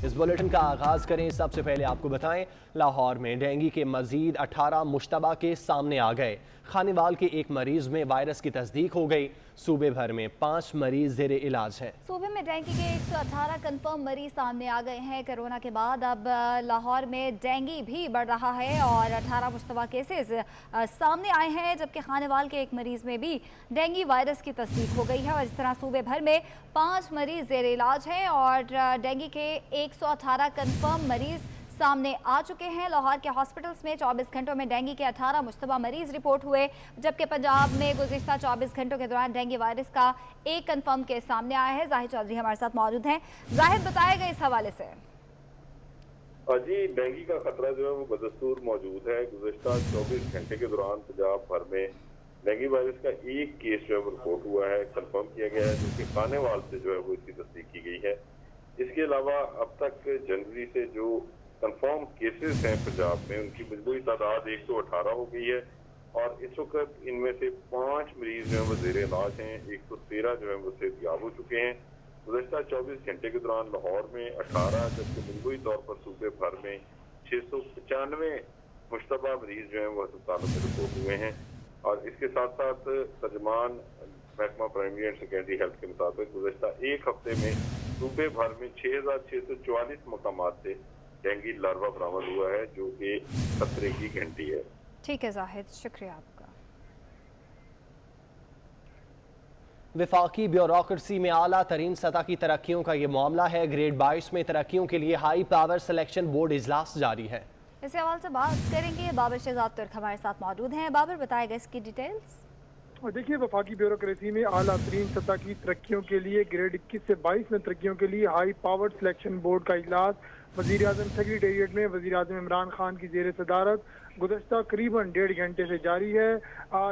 इस बुलेटिन का आगाज़ करें। सबसे पहले आपको बताएं, लाहौर में डेंगू के मजीद 18 मुश्तबा के सामने आ गए। खानेवाल के एक मरीज में वायरस की तस्दीक हो गई। सूबे भर में 5 मरीज ज़ेरे इलाज हैं। सूबे में डेंगू के 118 कंफर्म मरीज सामने आ गए हैं। कोरोना के बाद अब लाहौर में डेंगू भी बढ़ रहा है और 18 मुश्तबा केसेस सामने आए हैं, जबकि खानेवाल के एक मरीज में भी डेंगू वायरस की तस्दीक हो गई है। और इस तरह सूबे भर में 5 मरीज ज़ेरे इलाज हैं और डेंगू के 118 कंफर्म मरीज सामने आ चुके हैं। लाहौर के हॉस्पिटल्स में 24 घंटों में डेंगू के 18 मुश्तबा मरीज रिपोर्ट हुए, जबकि पंजाब में गुज़िश्ता 24 घंटों के दौरान डेंगू वायरस का एक कंफर्म केस सामने आया है। जाहिद चौधरी हमारे साथ मौजूद हैं। जाहिद, बताएगा इस हवाले से। जी, डेंगू का खतरा जो है वो बदस्तूर मौजूद है। गुज़िश्ता 24 घंटे के दौरान पंजाब भर में डेंगू वायरस का एक केस जो है वो रिपोर्ट हुआ है, कंफर्म किया गया है, जो कि खानेवाल से जो है वो इसकी तस्दीक की गई है। इसके अलावा अब तक जनवरी से जो कंफर्म केसेस हैं पंजाब में, उनकी मजबूरी तादाद 118 हो गई है और इस वक्त इनमें से 5 मरीज जो है वो ज़ेरे इलाज हैं। 113 जो है वो सेहतयाब हो चुके हैं। गुज़श्ता 24 घंटे के दौरान लाहौर में 18, जबकि मजबूरी तौर पर सूबे भर में 695 मुश्तबा मरीज जो है वो अस्पतालों में रिपोर्ट हुए हैं। और इसके साथ साथ तर्जमान महकमा प्राइमरी एंड सेकेंडरी हेल्थ के मुताबिक गुज़श्ता एक हफ्ते में सूबे भर में 6644 मकामात से डेंगू लार्वा बरामद हुआ है, जो कि खतरे की घंटी है। ठीक है जाहिद, शुक्रिया आपका। वफाकी ब्यूरोक्रेसी में आला तरीन सतह की तरक्कियों का ये मामला है। ग्रेड 22 में तरक्कियों के लिए हाई पावर सिलेक्शन बोर्ड इजलास जारी है। इस हवाले से बात करेंगे। बाबर शहजाद तुर्क हमारे साथ मौजूद हैं। बाबर, बताएगा इसकी डिटेल्स। और देखिए, वफाकी ब्यूरोक्रेसी में आला तरीन सतह की तरक्कियों के लिए ग्रेड 21 से 22 में तरक्कियों के लिए हाई पावर्ड सिलेक्शन बोर्ड का इजलास वज़ीर-ए-आज़म सेक्रेटेरिएट में वज़ीर-ए-आज़म इमरान खान की ज़ेर सदारत गुज़श्ता करीबन 1.5 घंटे से जारी है।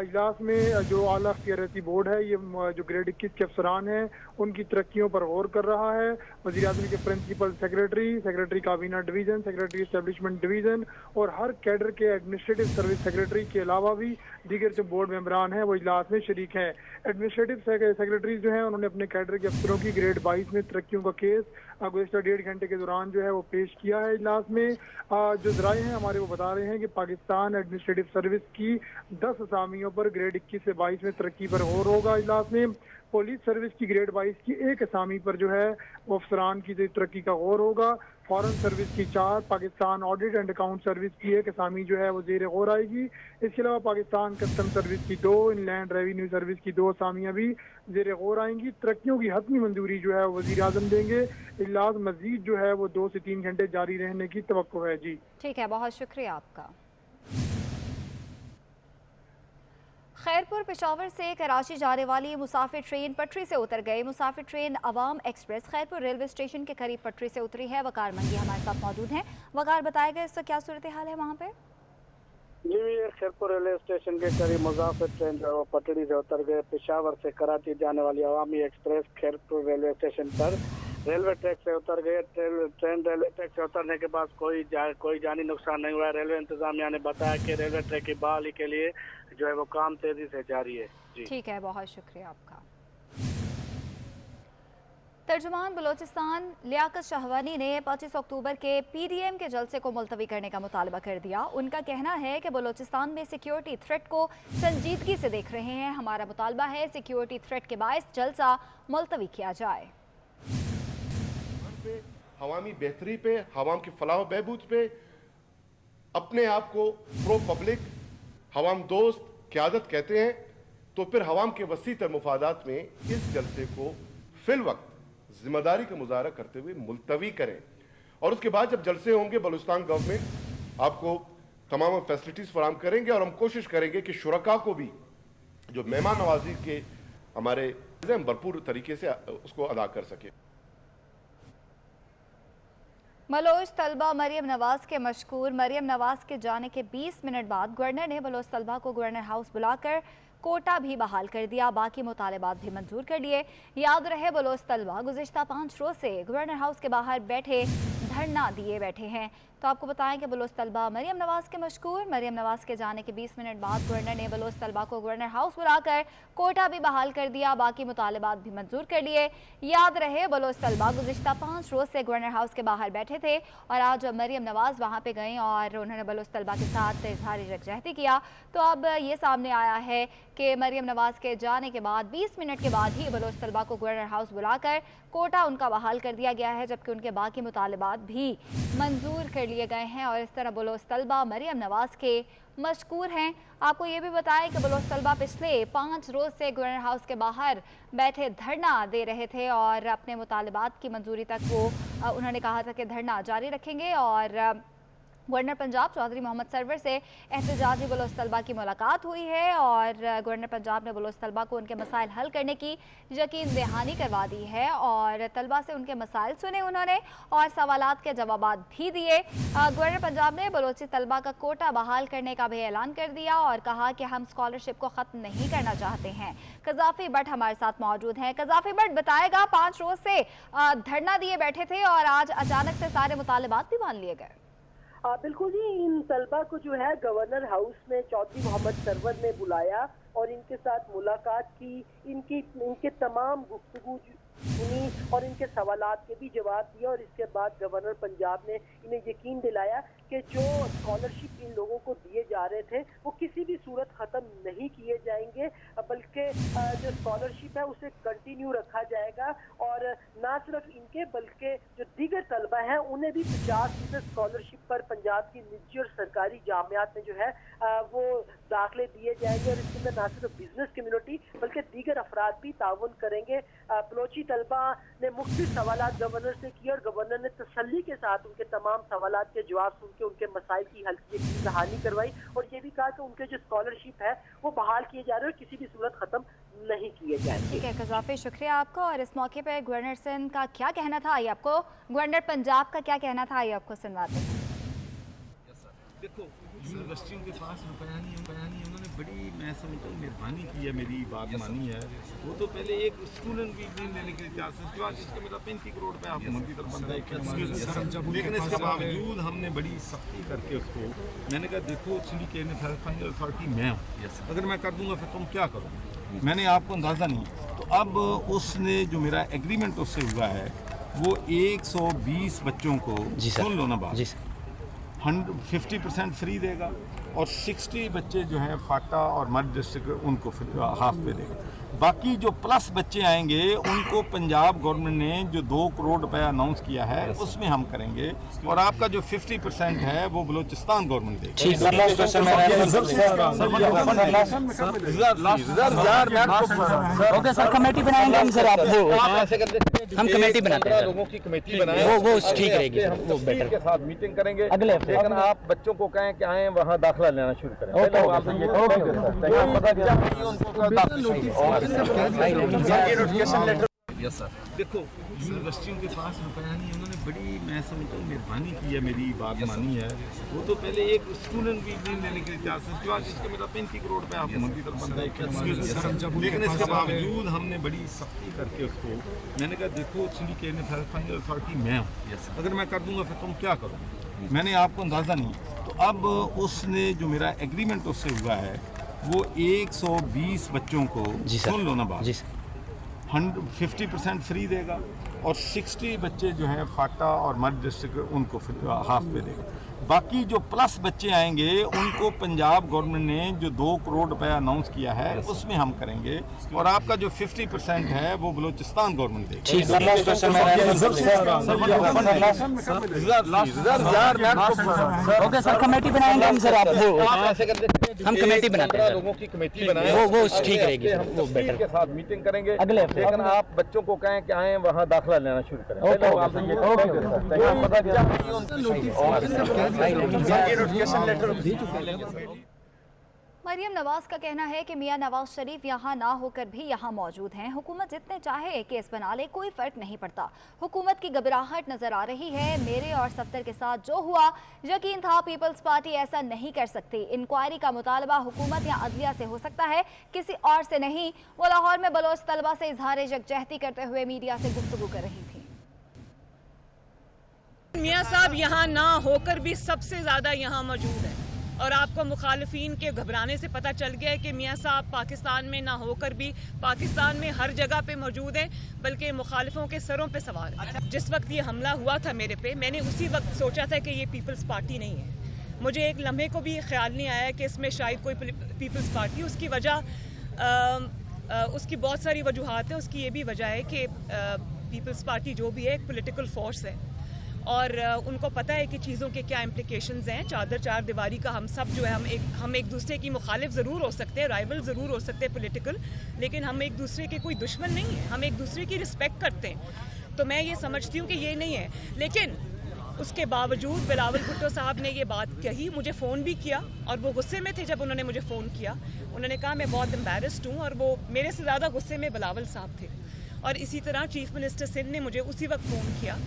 इजलास में जो आला अख्तियारती बोर्ड है, ये जो ग्रेड 21 के अफसरान हैं, उनकी तरक्कियों पर गौर कर रहा है। वज़ीर-ए-आज़म के प्रिंसिपल सेक्रेटरी काबीना डिवीज़न, सेक्रेटरी एस्टेब्लिशमेंट डिवीज़न और हर कैडर के एडमिनिस्ट्रेटिव सर्विस सेक्रेटरी के अलावा भी दीगर जो बोर्ड मेंबरान हैं वो इजलास में शरीक हैं। एडमिनिस्ट्रेटिव सेक्रेटरी जो हैं, उन्होंने अपने कैडर के अफसरों की ग्रेड 22 में तरक्कियों का केस गुज़श्ता 1.5 घंटे के दौरान जो है वो पेश किया है इजलास में। जो ज़राए हैं हमारे वो बता रहे हैं कि पाकिस्तान एडमिनिस्ट्रेटिव सर्विस की 10 असामियों पर ग्रेड 21 से 22 में तरक्की पर गौर होगा इजलास में। पुलिस सर्विस की ग्रेड 22 की एक असामी पर जो है वो अफसरान की तरक्की का गौर होगा। फॉरेन सर्विस की 4, Pakistan audit and account service की एक असामी जो है वो ज़ेर गौर आएगी। इसके अलावा पाकिस्तान कस्टम सर्विस की 2, इनलैंड रेवेन्यू सर्विस की 2 असामियाँ भी ज़ेर गौर आएंगी। तरक्कियों की हतमी मंजूरी जो है वो वज़ीर-ए-आज़म देंगे। इजलास मजीद जो है वो 2 से 3 घंटे जारी रहने की तवक्को है। जी ठीक है, बहुत शुक्रिया आपका। खैरपुर पेशावर से कराची जाने वाली मुसाफिर ट्रेन पटरी से उतर गई। मुसाफिर ट्रेन अवाम एक्सप्रेस खैरपुर रेलवे स्टेशन के करीब पटरी से उतरी है। वकार मंगी हमारे साथ मौजूद हैं। वकार, बताएगा इसका क्या सूरत हाल है वहाँ पे? जी, ये खैरपुर रेलवे स्टेशन के करीब मुसाफिर ट्रेन जो पटरी से उतर गए। पेशावर से कराची जाने वाली अवामी एक्सप्रेस खैरपुर रेलवे स्टेशन पर रेलवे ट्रैक से उतर गए। ट्रेन रेलवे ट्रैक से उतरने के बाद कोई जानी नुकसान नहीं हुआ। रेलवे इंतजामिया ने बताया कि रेलवे ट्रैक की बहाली के लिए जो है वो काम तेजी से जारी है। जी ठीक है, बहुत शुक्रिया आपका। तर्जुमान बलोचिस्तान लियाकत शाहवानी ने 25 अक्टूबर के पीडीएम के जलसे को मुलतवी करने का मुतालबा कर दिया। उनका कहना है कि बलोचिस्तान में सिक्योरिटी थ्रेट को संजीदगी से देख रहे हैं। हमारा मुतालबा है सिक्योरिटी थ्रेट के बायस जलसा मुलतवी किया जाए। हवामी बेहतरी पे, हवाम की फलाह बहबूद पे, अपने आप को प्रो पब्लिक हवाम दोस्त क़यादत कहते हैं, तो फिर हवाम के वसी तर मुफादात में इस जलसे को फिल वक्त जिम्मेदारी का मुजाहरा करते हुए मुलतवी करें। और उसके बाद जब जलसे होंगे, बलूचिस्तान गवर्नमेंट आपको तमाम फैसिलिटीज़ फराम करेंगे और हम कोशिश करेंगे कि शुरका को भी जो मेहमान नवाजी के हमारे भरपूर तरीके से उसको अदा कर सके। बलोच तलबा मरियम नवाज के मशकूर। मरियम नवाज के जाने के 20 मिनट बाद गवर्नर ने बलोच तलबा को गवर्नर हाउस बुलाकर कोटा भी बहाल कर दिया, बाकी मुतालबात भी मंजूर कर लिए। याद रहे बलोच तलबा गुज़िश्ता 5 रोज़ से गवर्नर हाउस के बाहर बैठे धरना दिए बैठे हैं। तो आपको बताएं कि बलोच तलबा मरियम नवाज़ के मशकूर। मरियम नवाज़ के जाने के 20 मिनट बाद गवर्नर ने बलोच तलबा को गवर्नर हाउस बुलाकर कोटा भी बहाल कर दिया, बाकी मुतालबात भी मंजूर कर लिए। याद रहे बलोच तलबा गुज़िश्ता 5 रोज़ से गवर्नर हाउस के बाहर बैठे थे और आज मरियम नवाज़ वहाँ पे गई और उन्होंने बलोच तलबा के साथ इजहार यकजहती किया। तो अब ये सामने आया है कि मरियम नवाज़ के जाने के बाद 20 मिनट के बाद ही बलोच तलबा को गवर्नर हाउस बुलाकर कोटा उनका बहाल कर दिया गया है, जबकि उनके बाकी मुतालबात भी मंजूर कर लिए गए हैं और इस तरह बलोच तलबा मरियम नवाज़ के मशकूर हैं। आपको ये भी बताएं कि बलोच तलबा पिछले 5 रोज़ से गवर्नर हाउस के बाहर बैठे धरना दे रहे थे और अपने मुतालबात की मंजूरी तक वो उन्होंने कहा था कि धरना जारी रखेंगे। और गवर्नर पंजाब चौधरी मोहम्मद सरवर से एहतजाजी बलोच तलबा की मुलाकात हुई है और गवर्नर पंजाब ने बलोच तलबा को उनके मसाइल हल करने की यकीन दहानी करवा दी है और तलबा से उनके मसाइल सुने उन्होंने और सवालात के जवाबात भी दिए। गवर्नर पंजाब ने बलोची तलबा का कोटा बहाल करने का भी ऐलान कर दिया और कहा कि हम स्कॉलरशिप को ख़त्म नहीं करना चाहते हैं। कज़ाफ़ी भट्ट हमारे साथ मौजूद हैं। कज़ाफ़ी भट्ट बताएगा, 5 रोज़ से धरना दिए बैठे थे और आज अचानक से सारे मुतालबात भी मान लिए गए। बिल्कुल जी, इन तलबा को जो है गवर्नर हाउस में चौधरी मोहम्मद सरवर ने बुलाया और इनके साथ मुलाकात की, इनके तमाम गुफ्तगू सुनी और इनके सवालात के भी जवाब दिए और इसके बाद गवर्नर पंजाब ने इन्हें यकीन दिलाया कि जो स्कॉलरशिप इन लोगों को दिए जा रहे थे वो किसी भी सूरत ख़त्म नहीं किए जाएंगे, बल्कि जो स्कॉलरशिप है उसे कंटिन्यू रखा जाएगा और ना सिर्फ इनके बल्कि जो दीगर तलबा हैं उन्हें भी 50% स्कॉलरशिप पर पंजाब की निजी और सरकारी जामियात में जो है वो दाखिले दिए जाएंगे और इसके अंदर ना सिर्फ बिजनेस कम्युनिटी बल्कि दीगर अफराद भी ताउन करेंगे। बलोची तलबा ने मुख्तलिफ सवालात गवर्नर से किए और गवर्नर ने तसल्ली के साथ उनके तमाम सवालात के जवाब सुन के उनके मसाइल की हल की यकीन दहानी करवाई और ये भी कहा कि उनके जो स्कॉलरशिप है वो बहाल किए जा रहे हैं और किसी भी सूरत ख़त्म नहीं किए जाएंगे। ठीक है कज़ाफ़ी, शुक्रिया आपका। और इस मौके पर गवर्नर सिंध का क्या कहना था, आइए आपको गवर्नर पंजाब का क्या कहना था, आइए आपको सुनवाते हैं। देखो, यूनिवर्सिटियों के पास रुपया नहीं, उन्होंने बड़ी, मैं समझता हूँ, मेहरबानी की है, मेरी बात मानी है। वो तो पहले एक स्टूडेंट की एग्जाम लेने के लिए तैयार थे, उसके बाद इसका मेरा 35 करोड़ रुपया हुकूमत की तरफ बनता है, लेकिन इसके बावजूद हमने बड़ी सख्ती करके उसको, मैंने कहा देखो सिंडिकेट ने फाइनल अथॉरिटी मैं हूँ, अगर मैं कर दूंगा फिर तुम क्या करोगे, मैंने आपको अंदाज़ा नहीं। तो अब उसने जो मेरा एग्रीमेंट उससे हुआ है वो 120 बच्चों को, सुन लो ना बात, 50% फ्री देगा और 60 बच्चे जो हैं फाटा और मध्य डिस्ट्रिक्ट उनको हाफ पे देगा। बाकी जो प्लस बच्चे आएंगे उनको पंजाब गवर्नमेंट ने जो 2 करोड़ रुपया अनाउंस किया है उसमें हम करेंगे और आपका जो 50% है वो बलोचिस्तान गवर्नमेंट देगी। ओके सर, कमेटी बनाएंगे हम, सर आप हम कमेटी बनाते हैं, लोगों की कमेटी बनाएं, वो ठीक रहेगी, वो बेटर के साथ मीटिंग करेंगे अगले हफ्ते। लेकिन आप बच्चों को कहें कि आए वहाँ दाखिला लेना शुरू करें। देखो, यूनिवर्सिटियों के पास रुपया नहीं, उन्होंने बड़ी, मैं समझता हूँ, मेहरबानी की है, मेरी बात मानी है। वो तो पहले एक स्टूडेंट की एग्जाम लेने के लिए तैयार थे, उसके बाद इसका मेरा 35 करोड़ रुपया हुकूमत की तरफ बनता है, लेकिन इसके बावजूद हमने बड़ी सख्ती करके उसको, मैंने कहा देखो सिंडिकेट ने फाइनल अथॉरिटी मैं हूँ, अगर मैं कर दूंगा फिर तुम क्या करोगे, मैंने आपको अंदाज़ा नहीं। तो अब उसने जो मेरा एग्रीमेंट उससे हुआ है वो 120 बच्चों को, सुन लो ना बात, 50% फ्री देगा और 60 बच्चे जो हैं फाटा और मध्य डिस्ट्रिक्ट उनको हाफ पे देगा। बाकी जो प्लस बच्चे आएंगे उनको पंजाब गवर्नमेंट ने जो 2 करोड़ रुपया अनाउंस किया है उसमें हम करेंगे और आपका जो 50% है वो बलोचिस्तान गवर्नमेंट देगी। ओके सर, कमेटी बनाएंगे हम, सर आप हम कमेटी बनाते हैं, लोगों की कमेटी बनाएं, वो ठीक रहेगी, वो बेटर के साथ मीटिंग करेंगे अगले हफ्ते। लेकिन आप बच्चों को कहें कि आए वहाँ दाखिला लेना शुरू करें। मरियम नवाज का कहना है कि मियां नवाज शरीफ यहाँ ना होकर भी यहाँ मौजूद हैं। हुकूमत जितने चाहे केस बना ले, कोई फर्क नहीं पड़ता। हुकूमत की घबराहट नजर आ रही है। मेरे और सफ्दर के साथ जो हुआ, यकीन था पीपल्स पार्टी ऐसा नहीं कर सकती। इंक्वायरी का मुतालबा हुकूमत या अदलिया से हो सकता है, किसी और से नहीं। वो लाहौर में बलोच तलबा से इजहार यकजहती करते हुए मीडिया से गुफ्तगू कर रही थी। मियां साहब यहाँ ना होकर भी सबसे ज्यादा यहाँ मौजूद है और आपको मुखालिफिन के घबराने से पता चल गया है कि मियां साहब पाकिस्तान में ना होकर भी पाकिस्तान में हर जगह पे मौजूद है, बल्कि मुखालिफों के सरों पे सवार है। जिस वक्त ये हमला हुआ था मेरे पे, मैंने उसी वक्त सोचा था कि ये पीपल्स पार्टी नहीं है। मुझे एक लम्हे को भी ख्याल नहीं आया कि इसमें शायद कोई पीपल्स पार्टी। उसकी वजह उसकी बहुत सारी वजूहात है। उसकी ये भी वजह है कि पीपल्स पार्टी जो भी है एक पोलिटिकल फोर्स है और उनको पता है कि चीज़ों के क्या इम्प्लिकेशंस हैं। चार दीवारी का हम सब जो है हम एक दूसरे की मुखालिफ ज़रूर हो सकते हैं, राइवल ज़रूर हो सकते हैं पॉलिटिकल, लेकिन हम एक दूसरे के कोई दुश्मन नहीं है। हम एक दूसरे की रिस्पेक्ट करते हैं। तो मैं ये समझती हूँ कि ये नहीं है। लेकिन उसके बावजूद बिलावल भुट्टो साहब ने ये बात कही, मुझे फ़ोन भी किया और वो गुस्से में थे जब उन्होंने मुझे फ़ोन किया। उन्होंने कहा मैं बहुत एम्बैरस्ड हूँ और वो मेरे से ज़्यादा गुस्से में बिलावल साहब थे। और इसी तरह चीफ मिनिस्टर सिंध ने मुझे उसी वक्त फ़ोन किया।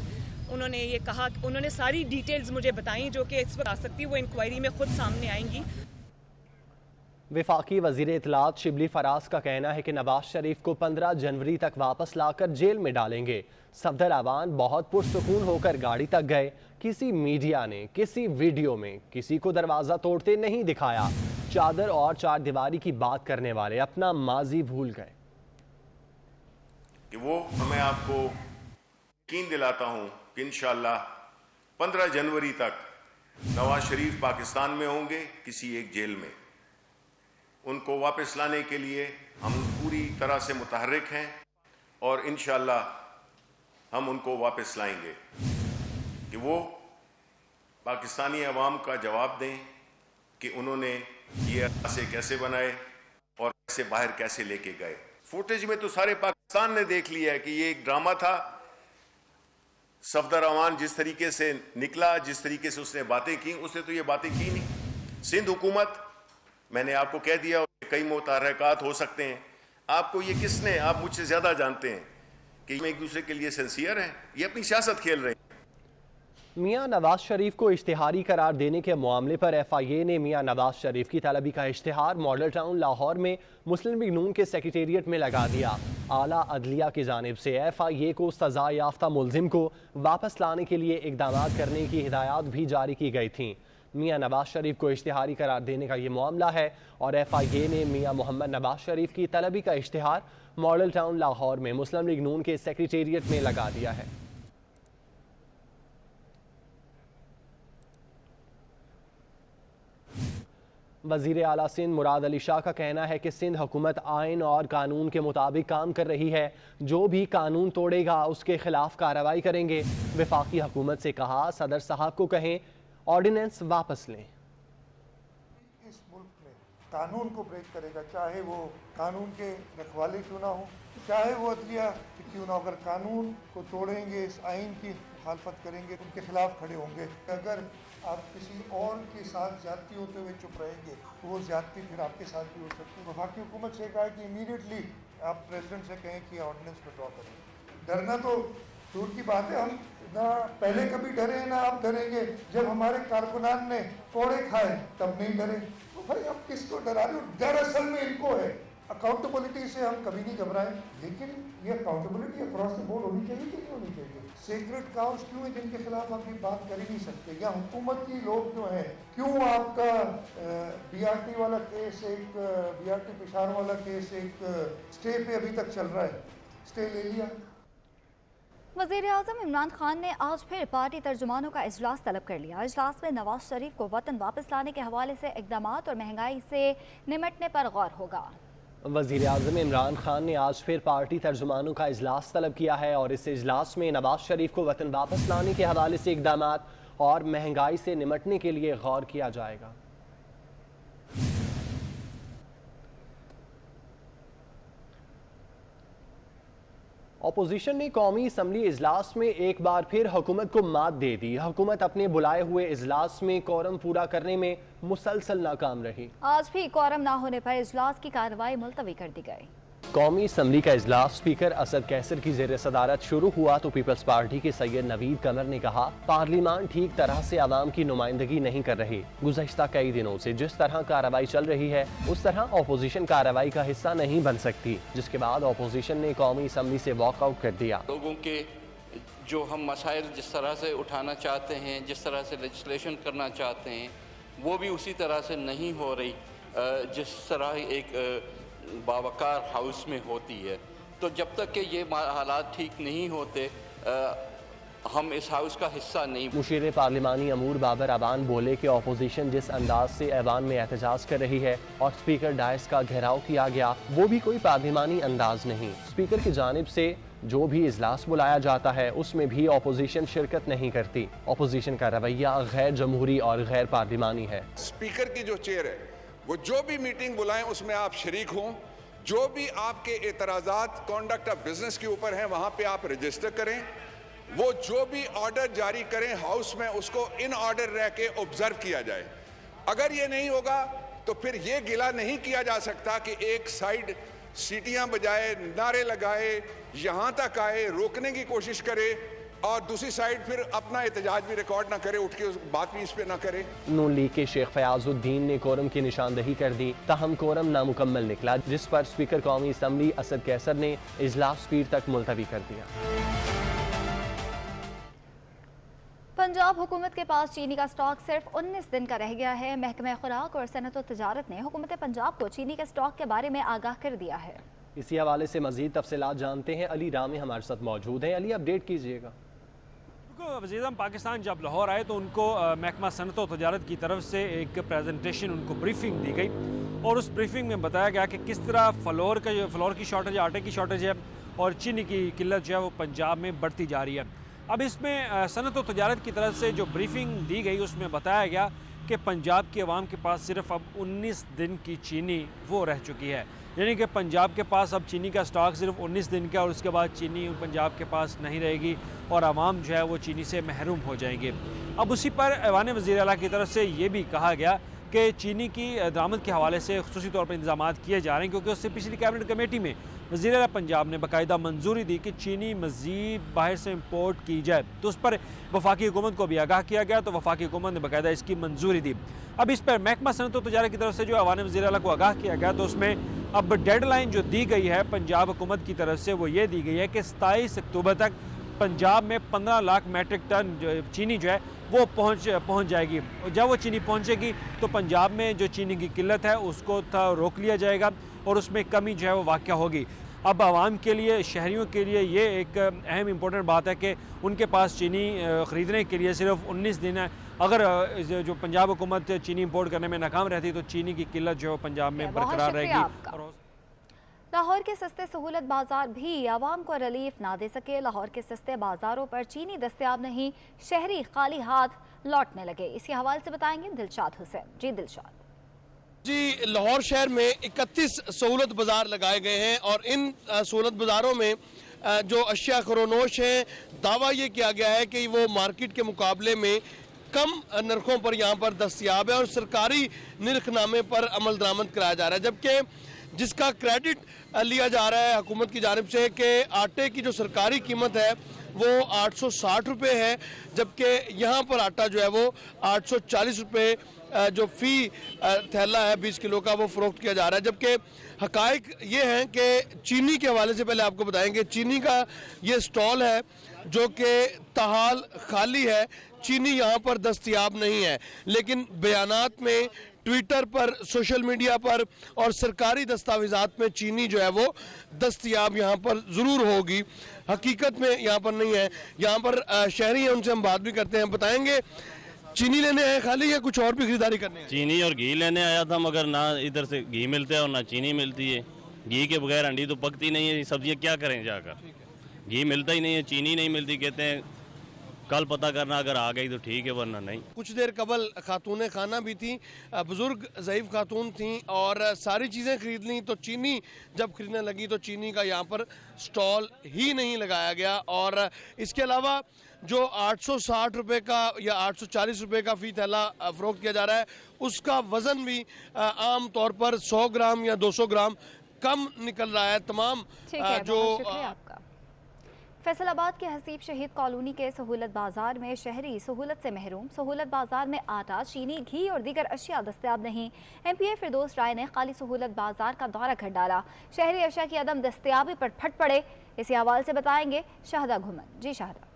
उन्होंने ये कहा, उन्होंने सारी डिटेल्स मुझे बताई जो कि इस वक्त आ सकती है, वो इंक्वायरी में खुद सामने आएंगी। वफाकी वज़ीर इत्तलात शिबली फराज का कहना है कि नवाज शरीफ को 15 जनवरी तक वापस लाकर जेल में डालेंगे। सफदर अवान बहुत पुरसुकून होकर गाड़ी तक गए। किसी मीडिया ने किसी वीडियो में किसी को दरवाज़ा तोड़ते नहीं दिखाया। चादर और चार दीवारी की बात करने वाले अपना माजी भूल गए। कि वो मैं आपको यकीन दिलाता हूँ कि इंशाअल्लाह 15 जनवरी तक नवाज शरीफ पाकिस्तान में होंगे, किसी एक जेल में। उनको वापस लाने के लिए हम पूरी तरह से मुतहर्रिक हैं और इंशाअल्लाह हम उनको वापस लाएंगे कि वो पाकिस्तानी अवाम का जवाब दें कि उन्होंने ये ऐसे कैसे बनाए और ऐसे बाहर कैसे लेके गए। फुटेज में तो सारे पाकिस्तान ने देख लिया है कि ये एक ड्रामा था। सफदर अवान जिस तरीके से निकला, जिस तरीके से उसने बातें की, उसने तो ये बातें की नहीं। सिंध हुकूमत, मैंने आपको कह दिया, कई मुतहर्रिकात हो सकते हैं। आपको ये किसने, आप मुझसे ज्यादा जानते हैं कि हम एक दूसरे के लिए सिंसियर हैं। ये अपनी सियासत खेल रहे हैं। मियां नवाज शरीफ को इश्तिहारी करार देने के मामले पर FIA ने मियां नवाज शरीफ की तलबी का इश्तिहार मॉडल टाउन लाहौर में मुस्लिम लीग नून के सेक्रेटेरिएट में लगा दिया। आला अदलिया की जानिब से FIA को सजा याफ्ता मुलजिम को वापस लाने के लिए इकदाम करने की हिदायत भी जारी की गई थी। मियां नवाज शरीफ को इश्तिहारी करार देने का ये मामला है और FIA ने मियां मोहम्मद नवाज शरीफ की तलबी का इश्तिहार मॉडल टाउन लाहौर में मुस्लिम लीग नून के सेक्रेटेरिएट में लगा दिया है। वज़ीर आला सिंध मुराद अली शाह का कहना है कि सिंध हुकूमत आइन और कानून के मुताबिक काम कर रही है। जो भी कानून तोड़ेगा उसके खिलाफ कार्रवाई करेंगे। वफाकी हुकूमत से कहा, सदर साहब को कहें ऑर्डिनेंस वापस लें। इस मुल्क में कानून को ब्रेक करेगा, चाहे वो कानून के रखवाले क्यों ना हो, चाहे वो अदलिया क्यों ना हो, अगर कानून को तोड़ेंगे, इस आइन की मुखालफत करेंगे, उनके खिलाफ खड़े होंगे। अगर आप किसी और के साथ ज्यादती होते हुए चुप रहेंगे तो वो ज्यादती फिर आपके साथ भी हो सकती है। वफाकी हुकूमत से कहा कि इमीडिएटली आप प्रेसिडेंट से कहें कि ऑर्डिनेंस विड्रॉ करें। डरना तो दूर की बात है, हम ना पहले कभी डरे ना अब डरेंगे। जब हमारे कारकुनान ने कोड़े खाए तब नहीं डरे, तो भाई हम किसको डरा रहे हो? डर असल में इनको है। अकाउंटेबिलिटी से हम कभी नहीं घबराएं, लेकिन ये अकाउंटेबिलिटी अक्रॉस द बोर्ड होनी चाहिए कि नहीं होनी चाहिए? सीक्रेट काउस क्यों है जिनके खिलाफ आप ये बात कर ही नहीं सकते? या हुकूमत की लोग जो हैं, क्यों आपका BRT वाला केस, एक BRT पिशावर वाला केस एक स्टे पे अभी तक चल रहा है? स्टे ले लिया। वज़ीर आज़म इमरान खान ने आज फिर पार्टी तर्जुमानों का इजलास तलब कर लिया। इजलास में नवाज शरीफ को वतन वापस लाने के हवाले से इक़दाम और महंगाई से निमटने पर गौर होगा। वज़ीर आज़म इमरान खान ने आज फिर पार्टी तर्जुमानों का इजलास तलब किया है और इस इजलास में नवाज शरीफ को वतन वापस लाने के हवाले से इक़दाम और महंगाई से निमटने के लिए गौर किया जाएगा। अपोजिशन ने कौमी असम्बली इजलास में एक बार फिर हुकूमत को मात दे दी। हुकूमत अपने बुलाए हुए इजलास में कोरम पूरा करने में मुसलसल नाकाम रही। आज भी कोरम ना होने पर इजलास की कार्रवाई मुलतवी कर दी गई। कौमी असम्बली का इजलास स्पीकर असद कैसर की ज़ेर सदारत शुरू हुआ तो पीपल्स पार्टी के सैयद नवीद कमर ने कहा, पार्लियामान ठीक तरह से आवाम की नुमाइंदगी नहीं कर रही। गुज़श्ता कई दिनों से जिस तरह कार्रवाई चल रही है उस तरह अपोजिशन कार्रवाई का हिस्सा नहीं बन सकती, जिसके बाद अपोजिशन ने कौमी असम्बली से वॉकआउट कर दिया। लोगों के जो हम मसाइल जिस तरह से उठाना चाहते हैं, जिस तरह से लेजिस्लेशन करना चाहते हैं, वो भी उसी तरह से नहीं हो रही जिस तरह एक बावकार हाउस में होती है। तो जब तक कि ये हालात ठीक नहीं होते हम इस हाउस का हिस्सा नहीं। मुशीर पार्लिमानी अमूर बाबर अबान बोले कि अपोजिशन जिस अंदाज से ऐवान में एहतजाज कर रही है और स्पीकर डायस का घेराव किया गया वो भी कोई पार्लिमानी अंदाज नहीं। स्पीकर की जानिब से जो भी इजलास बुलाया जाता है उसमें भी अपोजिशन शिरकत नहीं करती। अपोजिशन का रवैया गैर जमहूरी और गैर पार्लिमानी है। स्पीकर की जो चेयर है वो जो भी मीटिंग बुलाएं उसमें आप शरीक हों, जो भी आपके एतराज़ात कॉन्डक्ट ऑफ बिजनेस के ऊपर हैं वहाँ पे आप रजिस्टर करें, वो जो भी ऑर्डर जारी करें हाउस में उसको इन ऑर्डर रह के ऑब्जर्व किया जाए। अगर ये नहीं होगा तो फिर ये गिला नहीं किया जा सकता कि एक साइड सीटियां बजाए, नारे लगाए, यहाँ तक आए, रोकने की कोशिश करे और दूसरी साइड फिर अपना एहतजाज भी रिकॉर्ड ना करे, उठ के उस बात भी इस पे ना करे। नून लीग के शेख फयाजुद्दीन ने कोरम की निशानदही कर दी, ताहम कोरम नामुकम्मल निकला, जिस पर स्पीकर कौमी असम्बली असद कैसर ने इजलास पीर तक मुलतवी कर दिया। पंजाब हुकूमत के पास चीनी का स्टॉक सिर्फ 19 दिन का रह गया है। महकमा खुराक और सनअत व तजारत ने हुकूमत पंजाब को चीनी के स्टॉक के बारे में आगाह कर दिया है। इसी हवाले से मजीद तफसीलात जानते हैं। अली रामी हमारे साथ मौजूद हैं। अली, अपडेट कीजिएगा। वज़ीर-ए-आज़म पाकिस्तान जब लाहौर आए तो उनको महकमा सनअत व तजारत की तरफ से एक प्रेजेंटेशन, उनको ब्रीफिंग दी गई और उस ब्रीफिंग में बताया गया कि किस तरह फ्लोर की शॉर्टेज, आटे की शॉर्टेज है और चीनी की किल्लत जो है वो पंजाब में बढ़ती जा रही है। अब इसमें सनअत व तजारत की तरफ से जो ब्रीफिंग दी गई उसमें बताया गया कि पंजाब की आवाम के पास सिर्फ अब 19 दिन की चीनी वो रह चुकी है, यानी कि पंजाब के पास अब चीनी का स्टॉक सिर्फ 19 दिन का और उसके बाद चीनी पंजाब के पास नहीं रहेगी और आवाम जो है वो चीनी से महरूम हो जाएंगे। अब उसी पर ऐवान वज़ीर आला की तरफ से ये भी कहा गया कि चीनी की दरामद के हवाले से खुसूसी तौर पर इंतजाम किए जा रहे हैं, क्योंकि उससे पिछली कैबिनेट कमेटी में वज़ीर आला पंजाब ने बाकायदा मंजूरी दी कि चीनी मज़ीद बाहर से इम्पोर्ट की जाए, तो उस पर वफाकी हुकूमत को भी आगाह किया गया, तो वफाकी हुकूमत ने बाकायदा इसकी मंजूरी दी। अब इस पर महकमा सनअत व तजारत की तरफ से जो ऐवान वज़ीर आला को आगाह किया गया तो उसमें अब डेडलाइन जो दी गई है पंजाब हुकूमत की तरफ से वो ये दी गई है कि 27 अक्टूबर तक पंजाब में 15 लाख मैट्रिक टन चीनी जो है वो पहुंच जाएगी। और जब वो चीनी पहुंचेगी तो पंजाब में जो चीनी की किल्लत है उसको रोक लिया जाएगा और उसमें कमी जो है वो वाक़या होगी। अब आवाम के लिए, शहरियों के लिए ये एक अहम इम्पोर्टेंट बात है कि उनके पास चीनी ख़रीदने के लिए सिर्फ 19 दिन है। अगर जो पंजाब हुकूमत चीनी इंपोर्ट करने में नाकाम रहती तो चीनी की किल्लत जो है पंजाब में बरकरार रहेगी। लाहौर के सस्ते सहूलत बाजार भी आवाम को रिलीफ ना दे सके। लाहौर के सस्ते बाजारों पर चीनी दस्तयाब नहीं, शहरी खाली हाथ लौटने लगे। इसी हवाले से बताएंगे दिलशाद हुसैन। जी दिलशाद। जी, लाहौर शहर में 31 सहूलत बाजार लगाए गए हैं और इन सहूलत बाजारों में जो अशिया खरोनोश हैं, दावा ये किया गया है कि वो मार्केट के मुकाबले में कम नरखों पर यहाँ पर दस्तयाब है और सरकारी निर्खनामे पर अमल दरामद कराया जा रहा है, जबकि जिसका क्रेडिट लिया जा रहा है हुकूमत की जानिब से कि आटे की जो सरकारी कीमत है वो 860 रुपये है, जबकि यहाँ पर आटा जो है वो 840 रुपये जो फ़ी थैला है 20 किलो का वो फ़रोख्त किया जा रहा है। जबकि हकायक ये हैं कि चीनी के हवाले से पहले आपको बताएंगे, चीनी का ये स्टॉल है जो कि ताहाल खाली है, चीनी यहाँ पर दस्तयाब नहीं है, लेकिन बयानात में, ट्विटर पर, सोशल मीडिया पर और सरकारी दस्तावेज़ात में चीनी जो है वो दस्तयाब यहाँ पर ज़रूर होगी। हकीकत में यहाँ पर नहीं है। यहाँ पर शहरी हैं, उनसे हम बात भी करते हैं, बताएंगे चीनी लेने आए खाली या कुछ और भी खरीदारी करने हैं? चीनी और घी लेने आया था, मगर ना इधर से घी मिलता है और ना चीनी मिलती है। घी के बगैर अंडी तो पकती नहीं है, सब्जियाँ क्या करें जाकर, घी मिलता ही नहीं है, चीनी नहीं मिलती, कहते हैं कल पता करना, अगर आ गई तो ठीक है वरना नहीं। कुछ देर कबल खातून खाना भी थी, बुजुर्ग ज़ईफ़ खातून थी और सारी चीज़ें खरीद ली। तो चीनी जब खरीदने लगी तो चीनी का यहाँ पर स्टॉल ही नहीं लगाया गया। और इसके अलावा जो 860 रुपये का या 840 रुपये का फ़ी थैला फ़रोख्त किया जा रहा है, उसका वज़न भी आम तौर पर 100 ग्राम या 200 ग्राम कम निकल रहा है। तमाम जो फैसलाबाद के हसीब शहीद कॉलोनी के सहूलत बाजार में शहरी सहूलत से महरूम। सहूलत बाजार में आटा, चीनी, घी और दीगर अशिया दस्तयाब नहीं। MPA फिरदौस राय ने खाली सहूलत बाजार का दौरा कर डाला। शहरी अशिया की अदम दस्तयाबी पर फट पड़े। इसी हवाले से बताएंगे शाहदा घुमन। जी शाहदा।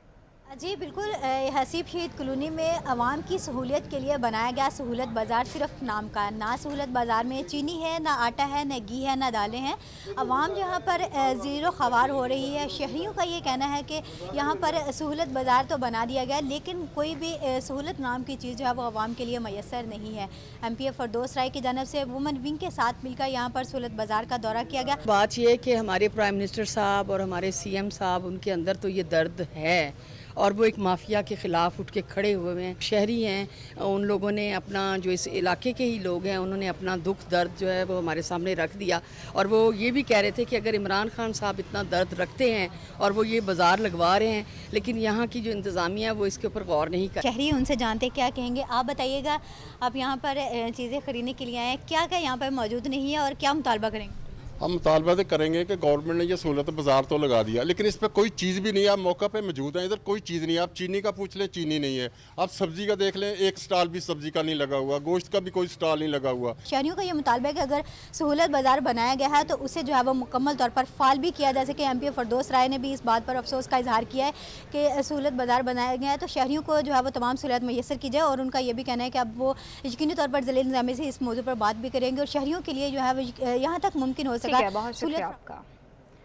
जी बिल्कुल, हसीब शहीद कॉलोनी में आवाम की सहूलियत के लिए बनाया गया सहूलत बाज़ार सिर्फ नाम का। ना सहूलत बाज़ार में चीनी है, ना आटा है, ना घी है, ना दालें हैं। आवाम यहाँ पर ज़ीरो ख़वार हो रही है। शहरियों का ये कहना है कि यहाँ पर सहूलत बाज़ार तो बना दिया गया, लेकिन कोई भी सहूलत नाम की चीज़ जो है वो आवाम के लिए मैसर नहीं है। MPA फिरदौस राय की जानब से वुमन विंग के साथ मिलकर यहाँ पर सहूलत बाज़ार का दौरा किया गया। बात यह है कि हमारे प्राइम मिनिस्टर साहब और हमारे CM साहब, उनके अंदर तो ये दर्द है और वो एक माफिया के ख़िलाफ़ उठ के खड़े हुए हैं। शहरी हैं, उन लोगों ने अपना, जो इस इलाके के ही लोग हैं, उन्होंने अपना दुख दर्द जो है वो हमारे सामने रख दिया। और वो ये भी कह रहे थे कि अगर इमरान खान साहब इतना दर्द रखते हैं और वो ये बाज़ार लगवा रहे हैं, लेकिन यहाँ की जो इंतज़ामिया है वो इसके ऊपर गौर नहीं कर। शहरी उनसे जानते क्या कहेंगे। आप बताइएगा, आप यहाँ पर चीज़ें ख़रीदने के लिए आए हैं, क्या क्या यहाँ पर मौजूद नहीं है और क्या मुतालबा करेंगे? हम मुतालबा तो करेंगे कि गवर्नमेंट ने ये सहूलत बाज़ार तो लगा दिया, लेकिन इस पर कोई चीज़ भी नहीं है। आप मौका पे मौजूद हैं, इधर कोई चीज़ नहीं है। आप चीनी का पूछ लें, चीनी नहीं है। आप सब्ज़ी का देख लें, एक स्टॉल भी सब्ज़ी का नहीं लगा हुआ, गोश्त का भी कोई स्टॉल नहीं लगा हुआ। शहरियों का ये मुतालबा है कि अगर सहूलत बाज़ार बनाया गया है तो उसे जो है वो मुकम्मल तौर पर फाल भी किया, जैसे कि MPA फिरदौस राय ने भी इस बात पर अफसोस का इजहार किया है कि सहूलत बाज़ार बनाया गया है तो शहरियों को जो है वो तमाम सहूलत मैसर की जाए। और उनका ये भी कहना है कि अब वो यकीनी तौर पर ज़िले इंतज़ामिया से इस मौजू पर बात भी करेंगे और शहरियों के लिए जो है वो यहाँ तक मुमकिन हो सका। आपका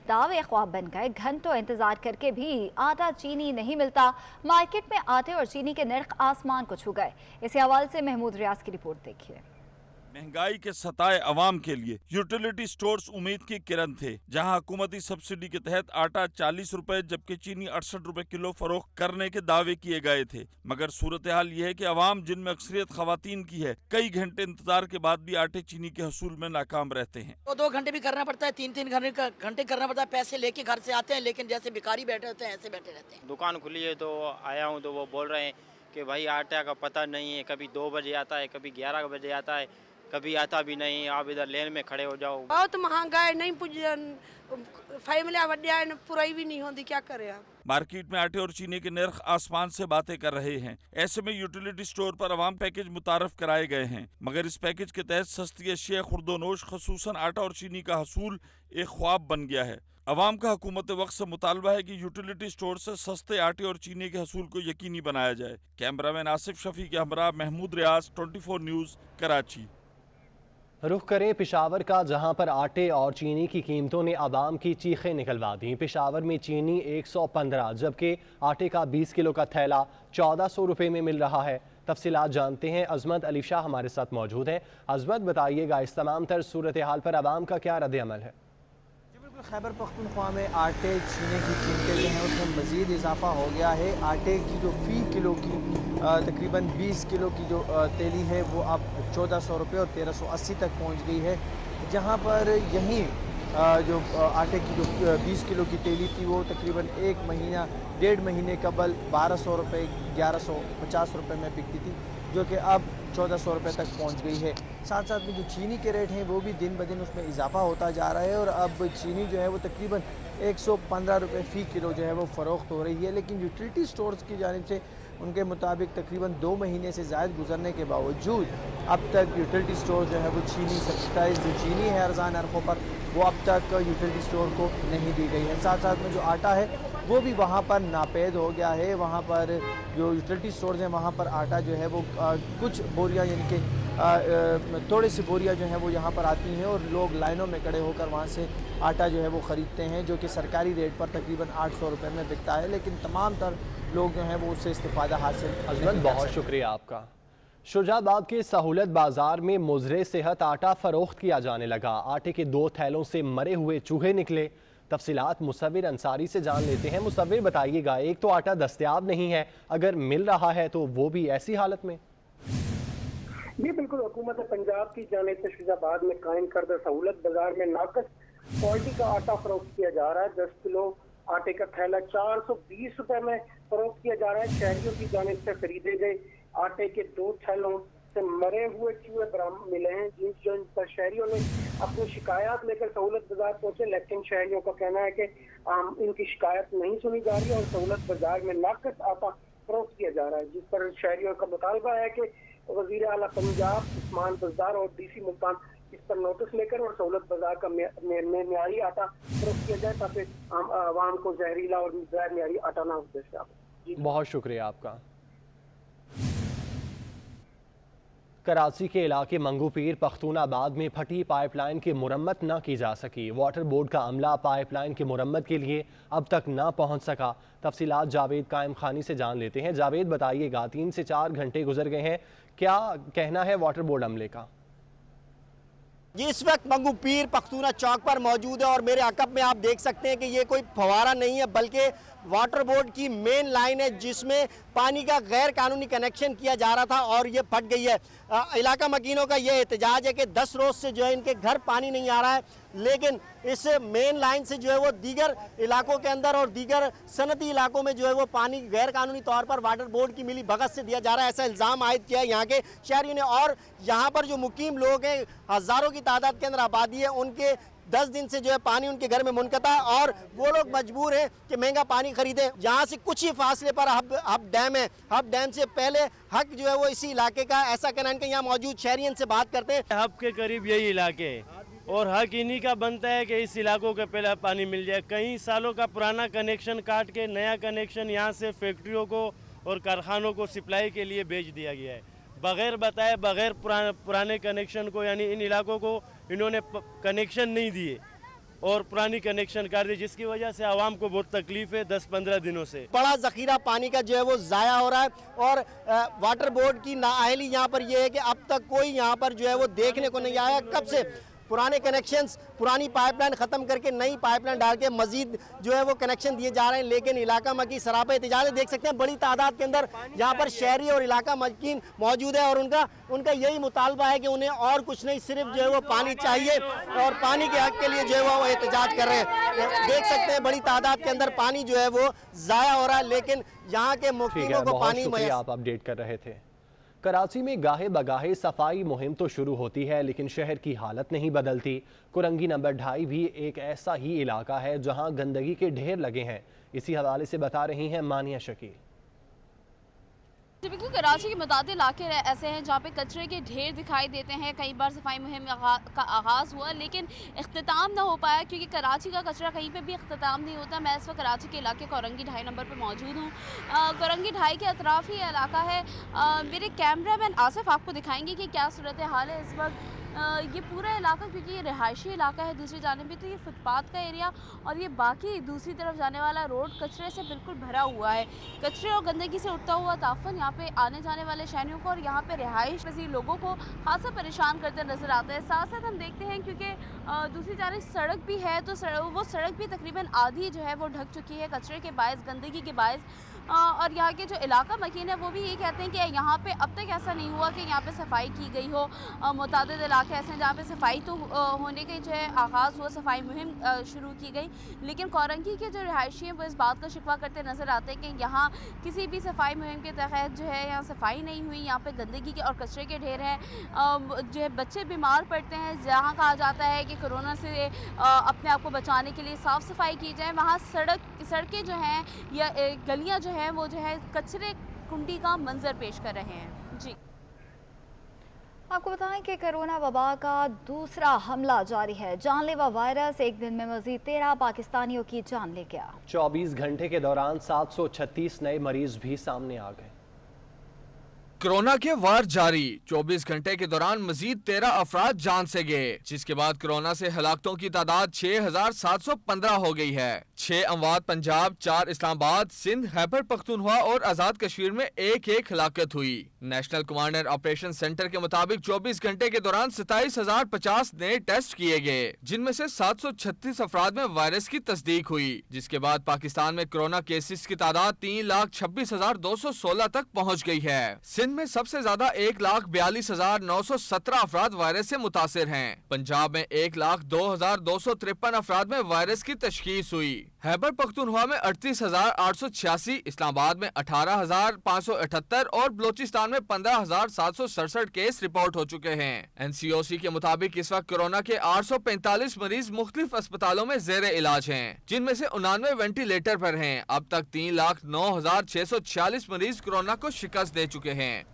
दावे ख्वाब बन गए। घंटों इंतजार करके भी आटा चीनी नहीं मिलता। मार्केट में आटे और चीनी के नर्ख आसमान को छू गए। इसी हवाले से महमूद रियाज की रिपोर्ट देखिए। महंगाई के सताए अवाम के लिए यूटिलिटी स्टोर्स उम्मीद की किरण थे, जहां हुकूमती सब्सिडी के तहत आटा 40 रुपए जबकि चीनी 68 रुपए किलो फरोख्त करने के दावे किए गए थे। मगर सूरत हाल ये है कि अवाम, जिनमें अक्सरियत खवातीन की है, कई घंटे इंतजार के बाद भी आटे चीनी के हसूल में नाकाम रहते हैं। 2 घंटे भी करना पड़ता है, 3-3 घंटे करना पड़ता है। पैसे लेके घर से आते हैं, लेकिन जैसे भिखारी बैठे होते हैं ऐसे बैठे रहते हैं। दुकान खुली है तो आया हूँ तो वो बोल रहे हैं कि भाई आटा का पता नहीं है, कभी 2 बजे आता है, कभी 11 बजे आता है, कभी आता भी नहीं। आप इधर लेन में खड़े हो जाओ। बहुत महंगा है, नहीं फैमिली वड्या पुराई भी नहीं होती, क्या करे आप। मार्केट में आटे और चीनी के नर्ख आसमान से बातें कर रहे हैं। ऐसे में यूटिलिटी स्टोर पर अवाम पैकेज मुतारफ कराए गए हैं, मगर इस पैकेज के तहत सस्ती अशिया खुर्दोनोश खसूसन आटा और चीनी का हसूल एक ख्वाब बन गया है। अवाम का हुकूमत वक्त से मुतालबा है कि यूटिलिटी स्टोर से सस्ते आटे और चीनी के हसूल को यकीनी बनाया जाए। कैमरामैन आसिफ शफी के हमरा महमूद रियाज, 24 न्यूज़, कराची। रुख करें पेशावर का, जहां पर आटे और चीनी की कीमतों ने आवाम की चीखें निकलवा दी। पेशावर में चीनी 115 जबकि आटे का 20 किलो का थैला 1400 रुपये में मिल रहा है। तफसीलात जानते हैं, अजमत अली शाह हमारे साथ मौजूद हैं। अजमत, बताइएगा इस तमाम तर सूरत हाल पर आवाम का क्या रद्द अमल है? खैबर पख्तूनख्वा में आटे चीनी की कीमतें जो हैं उसमें मज़ीद इजाफा हो गया है। आटे की जो फ़ी किलो की तकरीबन 20 किलो की जो तेली है वो अब 1400 रुपये और 1380 तक पहुंच गई है, जहां पर यहीं जो आटे की जो 20 किलो की तेली थी वो तकरीबन 1.5 महीने कबल 1200 रुपये 1150 रुपये में बिकती थी, जो कि अब 1400 रुपये तक पहुंच गई है। साथ साथ में जो चीनी के रेट हैं वो भी दिन ब दिन उसमें इजाफा होता जा रहा है और अब चीनी जो है वो तकरीबन 115 रुपये फ़ी किलो जो है वो फ़रोख्त हो रही है। लेकिन यूटिलिटी स्टोर्स की जानिब से उनके मुताबिक तकरीबन 2 महीने से ज़ायद गुजरने के बावजूद अब तक यूटिलिटी स्टोर जो है वो चीनी सब्सिडाइज जो चीनी है अरजान नरखों पर वो अब तक यूटिलिटी स्टोर को नहीं दी गई है। साथ साथ में जो आटा है वो भी वहाँ पर नापेद हो गया है। वहाँ पर जो यूटिलिटी स्टोर्स हैं वहाँ पर आटा जो है वो कुछ बोरियाँ यानी कि थोड़ी सी बोरियाँ जो हैं वो यहाँ पर आती हैं और लोग लाइनों में खड़े होकर वहाँ से आटा जो है वो ख़रीदते हैं, जो कि सरकारी रेट पर तकरीबन 800 रुपये में बिकता है। लेकिन तमाम तर लोग जो हैं वो उससे इस्तेफ़ादा हासिल। अजमत, बहुत शुक्रिया आपका। शुजाबाद के सहूलत बाज़ार में मुज़रे सेहत आटा फ़रोख्त किया जाने लगा। आटे के 2 थैलों से मरे हुए चूहे निकले। तफसीलात मुसव्विर अंसारी से जान लेते हैं। मुसव्विर बताइएगा, एक तो आटा दस्तयाब नहीं है, अगर मिल रहा है तो वो भी ऐसी हालत में। जी बिल्कुल, हुकूमत पंजाब की जानिब से फिजाबाद में कायम करदा सहूलत बाजार में नाकस क्वालिटी का आटा फरोख्त किया जा रहा है। 10 किलो आटे का थैला 420 रुपए में फरोख्त किया जा रहा है। शहरियों की जानिब से खरीदे गए आटे के 2 थैलों से मरे हुए चूहे बरामद मिले हैं, जिन पर शहरियों ने अपनी शिकायत लेकर सहूलत बाजार पहुंचे, लेकिन शहरियों का कहना है कि इनकी शिकायत नहीं सुनी जा रही और सहूलत बाजार में नाकस आटा फरोख्त किया जा रहा है, जिस पर शहरियों का मुतालबा है कि वज़ीर आला पंजाब उस्मान बज़दार और DC मुल्तान इस पर नोटिस लेकर और सहूलत बाजार का मेयारी आटा फरोख्त किया जाए ताकि आवाम को जहरीला और गैर मेयारी आटा ना हो। बहुत शुक्रिया आपका। कराची के इलाके मंगूपीर पख्तूनाबाद में फटी पाइपलाइन की मुरम्मत न की जा सकी। वाटर बोर्ड का अमला पाइपलाइन की मुरम्मत के लिए अब तक न पहुंच सका। तफसीलात जावेद कायम खानी से जान लेते हैं। जावेद बताइएगा, 3 से 4 घंटे गुजर गए हैं, क्या कहना है वाटर बोर्ड अमले का? जी इस वक्त मंगूपीर पख्तूना चौक पर मौजूद है और मेरे अकब में आप देख सकते हैं कि ये कोई फवारा नहीं है बल्कि वाटर बोर्ड की मेन लाइन है जिसमें पानी का गैर कानूनी कनेक्शन किया जा रहा था और ये फट गई है। इलाका मकीनों का ये एहतजाज है कि 10 रोज से जो है इनके घर पानी नहीं आ रहा है, लेकिन इस मेन लाइन से जो है वो दीगर इलाकों के अंदर और दीगर सनती इलाकों में जो है वो पानी गैर कानूनी तौर पर वाटर बोर्ड की मिली भगत से दिया जा रहा है, ऐसा इल्ज़ाम आयद किया है यहाँ के शहरियों ने। और यहाँ पर जो मुकीम लोग हैं, हज़ारों की तादाद के अंदर आबादी है, उनके 10 दिन से जो है पानी उनके घर में मुनक़ता है और वो लोग मजबूर हैं कि महंगा पानी खरीदें। यहाँ से कुछ ही फासले पर हब डैम है। हब डैम से पहले हक जो है वो इसी इलाके का, ऐसा कहना है। यहाँ मौजूद शहरियन से बात करते हैं। हब के करीब यही इलाके है और हक इन्हीं का बनता है कि इस इलाकों के पहले पानी मिल जाए। कई सालों का पुराना कनेक्शन काट के नया कनेक्शन यहाँ से फैक्ट्रियों को और कारखानों को सप्लाई के लिए भेज दिया गया है। बगैर बताए, बगैर पुराने कनेक्शन को, यानी इन इलाकों को इन्होंने कनेक्शन नहीं दिए और पुरानी कनेक्शन कर दी, जिसकी वजह से आवाम को बहुत तकलीफ है 10-15 दिनों से। बड़ा ज़ख़ीरा पानी का जो है वो ज़ाया हो रहा है और वाटर बोर्ड की नाअहली यहाँ पर यह है कि अब तक कोई यहाँ पर जो है वो देखने को नहीं आया। कब से पुराने कनेक्शंस, पुरानी पाइपलाइन ख़त्म करके नई पाइपलाइन डाल के मजीद जो है वो कनेक्शन दिए जा रहे हैं, लेकिन इलाका मकी सरापा एहतजाज देख सकते हैं। बड़ी तादाद के अंदर यहाँ पर शहरी और इलाका मकीन मौजूद है और उनका यही मुतालबा है कि उन्हें और कुछ नहीं, सिर्फ जो है वो पानी चाहिए और पानी के हक के लिए जो है वो एहतजाज कर रहे हैं। देख सकते हैं बड़ी तादाद के अंदर पानी जो है वो ज़ाया हो रहा है, लेकिन यहाँ के मुकीमों को पानी आप अपडेट कर रहे थे। कराची में गाहे बगाहे सफाई मुहिम तो शुरू होती है, लेकिन शहर की हालत नहीं बदलती। कुरंगी नंबर 2.5 भी एक ऐसा ही इलाका है जहां गंदगी के ढेर लगे हैं। इसी हवाले से बता रही हैं मानिया शकील। बिल्कुल, कराची के मुताबिक इलाके ऐसे हैं जहाँ पे कचरे के ढेर दिखाई देते हैं। कई बार सफाई मुहिम का आगाज़ हुआ लेकिन इख्तिताम ना हो पाया, क्योंकि कराची का कचरा कहीं पे भी इख्तिताम नहीं होता। मैं इस वक्त कराची के इलाके कोरंगी 2.5 नंबर पर मौजूद हूँ। कोरंगी 2.5 के अतराफ़ ही इलाका है। मेरे कैमरामैन आसिफ आपको दिखाएंगे कि क्या सूरत हाल है इस वक्त। ये पूरा इलाका, क्योंकि ये रिहायशी इलाका है, दूसरी जानिब भी तो ये फुटपाथ का एरिया और ये बाकी दूसरी तरफ जाने वाला रोड कचरे से बिल्कुल भरा हुआ है। कचरे और गंदगी से उठता हुआ ताफन यहाँ पे आने जाने वाले शहरियों को और यहाँ पे रिहाइश पसीर लोगों को खासा परेशान करते नज़र आता है। साथ साथ हम देखते हैं क्योंकि दूसरी जानिब सड़क भी है तो वो सड़क भी तकरीबन आधी जो है वो ढक चुकी है कचरे के बायस, गंदगी के बायस। और यहाँ के जो इलाका मकीन है वो भी ये कहते हैं कि यहाँ पे अब तक ऐसा नहीं हुआ कि यहाँ पे सफाई की गई हो। मुतादिद इलाके ऐसे हैं जहाँ पे सफाई तो होने के जो है आगाज़ हुआ, सफाई मुहिम शुरू की गई, लेकिन कोरंगी के जो रिहायशी हैं वो इस बात का शिकवा करते नज़र आते हैं कि यहाँ किसी भी सफाई मुहिम के तहत जो है यहाँ सफाई नहीं हुई। यहाँ पे गंदगी के और कचरे के ढेर हैं, जो है बच्चे बीमार पड़ते हैं। जहाँ कहा जाता है कि कोरोना से अपने आप को बचाने के लिए साफ़ सफाई की जाए, वहाँ सड़कें जो हैं या गलियाँ जो हैं वो जो है कचरे कुंडी का मंजर पेश कर रहे हैं। जी आपको बताएं कि कोरोना वबा का दूसरा हमला जारी है। जानलेवा वायरस एक दिन में मजीद 13 पाकिस्तानियों की जान ले गया। 24 घंटे के दौरान 736 नए मरीज भी सामने आ गए। कोरोना के वार जारी, 24 घंटे के दौरान मजीद 13 अफराद जान से गए, जिसके बाद कोरोना से हलाकतों की तादाद 6,715 हो गई है। 6 अमवात पंजाब, 4 इस्लामाबाद, सिंध, खैबर पख्तूनख्वा और आजाद कश्मीर में एक हलाकत हुई। नेशनल कमांडर ऑपरेशन सेंटर के मुताबिक 24 घंटे के दौरान 27,050 नए टेस्ट किए गए, जिनमें से 736 अफराद में वायरस की तस्दीक हुई, जिसके बाद पाकिस्तान में कोरोना केसेस की तादाद 3,26,216 तक पहुँच गई है। सिंध में सबसे ज्यादा 1,42,917 अफराद वायरस से मुतासिर हैं। पंजाब में 1,02,253 अफराद में वायरस की तशखीस हुई। खैबर पख्तूनख्वा में 38,886, इस्लामाबाद में 18,578 और बलोचिस्तान में 15,767 केस रिपोर्ट हो चुके हैं। NCOC के मुताबिक इस वक्त कोरोना के 845 मरीज मुख्तलिफ अस्पतालों में जेर इलाज हैं, जिनमें से 99 वेंटिलेटर पर हैं। अब तक 3,09,646 मरीज कोरोना को शिकस्त दे चुके हैं।